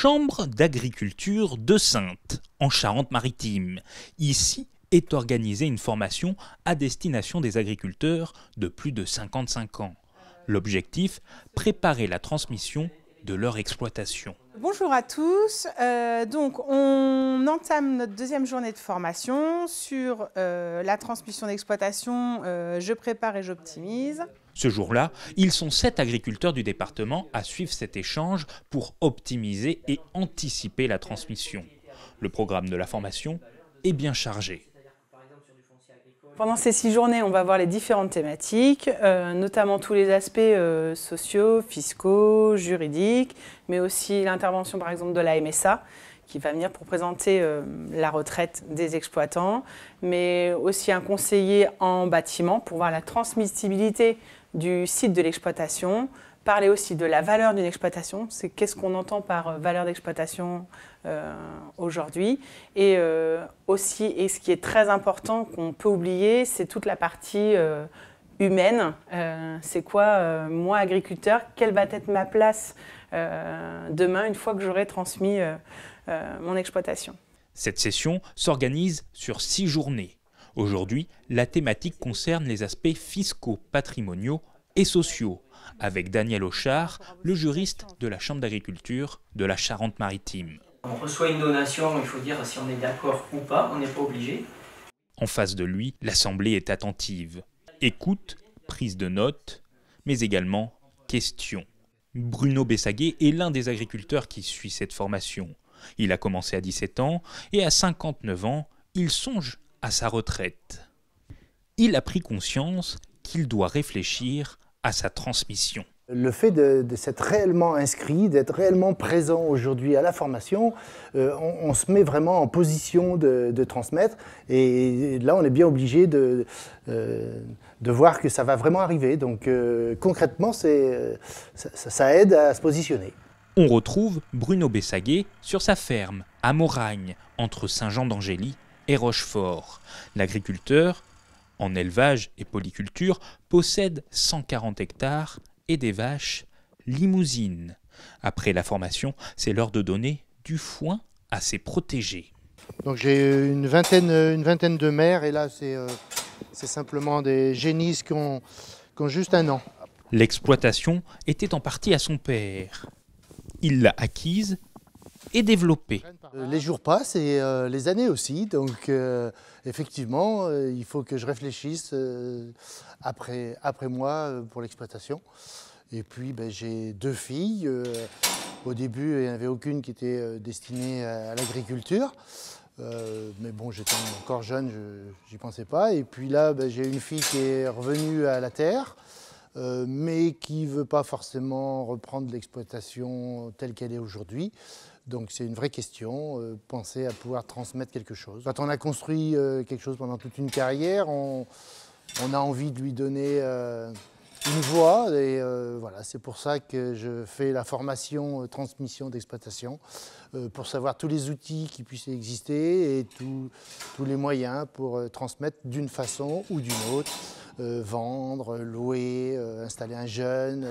Chambre d'agriculture de Saintes, en Charente-Maritime. Ici est organisée une formation à destination des agriculteurs de plus de 55 ans. L'objectif, préparer la transmission de leur exploitation. Bonjour à tous, donc on entame notre deuxième journée de formation sur la transmission d'exploitation Je prépare et j'optimise. Ce jour-là, ils sont 7 agriculteurs du département à suivre cet échange pour optimiser et anticiper la transmission. Le programme de la formation est bien chargé. Pendant ces 6 journées, on va voir les différentes thématiques, notamment tous les aspects sociaux, fiscaux, juridiques, mais aussi l'intervention par exemple de la MSA qui va venir pour présenter la retraite des exploitants, mais aussi un conseiller en bâtiment pour voir la transmissibilité du site de l'exploitation, parler aussi de la valeur d'une exploitation, c'est qu'est-ce qu'on entend par valeur d'exploitation aujourd'hui. Et aussi, et ce qui est très important qu'on peut oublier, c'est toute la partie humaine. C'est quoi, moi agriculteur, quelle va être ma place demain une fois que j'aurai transmis mon exploitation. Cette session s'organise sur 6 journées. Aujourd'hui, la thématique concerne les aspects fiscaux, patrimoniaux et sociaux, avec Daniel Auchard, le juriste de la Chambre d'agriculture de la Charente-Maritime. On reçoit une donation, il faut dire si on est d'accord ou pas, on n'est pas obligé. En face de lui, l'Assemblée est attentive. Écoute, prise de notes, mais également questions. Bruno Bessaguet est l'un des agriculteurs qui suit cette formation. Il a commencé à 17 ans et à 59 ans, il songe à sa retraite. Il a pris conscience qu'il doit réfléchir à sa transmission. Le fait de s'être réellement inscrit, d'être réellement présent aujourd'hui à la formation, on se met vraiment en position de transmettre. Et là, on est bien obligé de voir que ça va vraiment arriver. Donc concrètement, ça aide à se positionner. On retrouve Bruno Bessaguet sur sa ferme, à Moragne, entre Saint-Jean-d'Angély et Rochefort. L'agriculteur, en élevage et polyculture, possède 140 hectares et des vaches limousines. Après la formation, c'est l'heure de donner du foin à ses protégés. Donc j'ai une vingtaine de mères et là c'est simplement des génisses qui ont juste 1 an. L'exploitation était en partie à son père. Il l'a acquise et développée. Les jours passent et les années aussi, donc effectivement, il faut que je réfléchisse après moi pour l'exploitation. Et puis j'ai 2 filles. Au début, il n'y en avait aucune qui était destinée à l'agriculture. Mais bon, j'étais encore jeune, j'y pensais pas. Et puis là, j'ai une fille qui est revenue à la terre, mais qui ne veut pas forcément reprendre l'exploitation telle qu'elle est aujourd'hui. Donc c'est une vraie question, penser à pouvoir transmettre quelque chose. Quand on a construit quelque chose pendant toute une carrière, on a envie de lui donner une voix. Et voilà, c'est pour ça que je fais la formation transmission d'exploitation, pour savoir tous les outils qui puissent exister et tous les moyens pour transmettre d'une façon ou d'une autre. Vendre, louer, installer un jeune,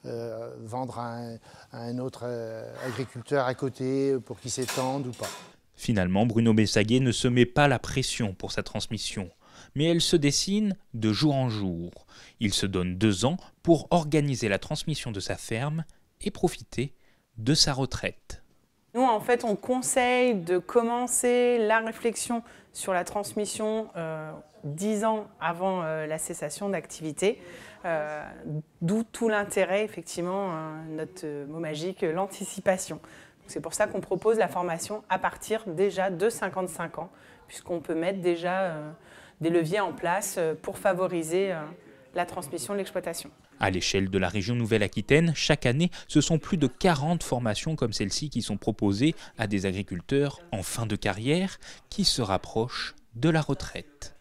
vendre à un autre agriculteur à côté pour qu'il s'étende ou pas. Finalement, Bruno Bessaguet ne se met pas la pression pour sa transmission, mais elle se dessine de jour en jour. Il se donne 2 ans pour organiser la transmission de sa ferme et profiter de sa retraite. Nous, en fait, on conseille de commencer la réflexion sur la transmission 10 ans avant la cessation d'activité, d'où tout l'intérêt, effectivement, notre mot magique, l'anticipation. C'est pour ça qu'on propose la formation à partir déjà de 55 ans, puisqu'on peut mettre déjà des leviers en place pour favoriser la transmission de l'exploitation. À l'échelle de la région Nouvelle-Aquitaine, chaque année, ce sont plus de 40 formations comme celle-ci qui sont proposées à des agriculteurs en fin de carrière qui se rapprochent de la retraite.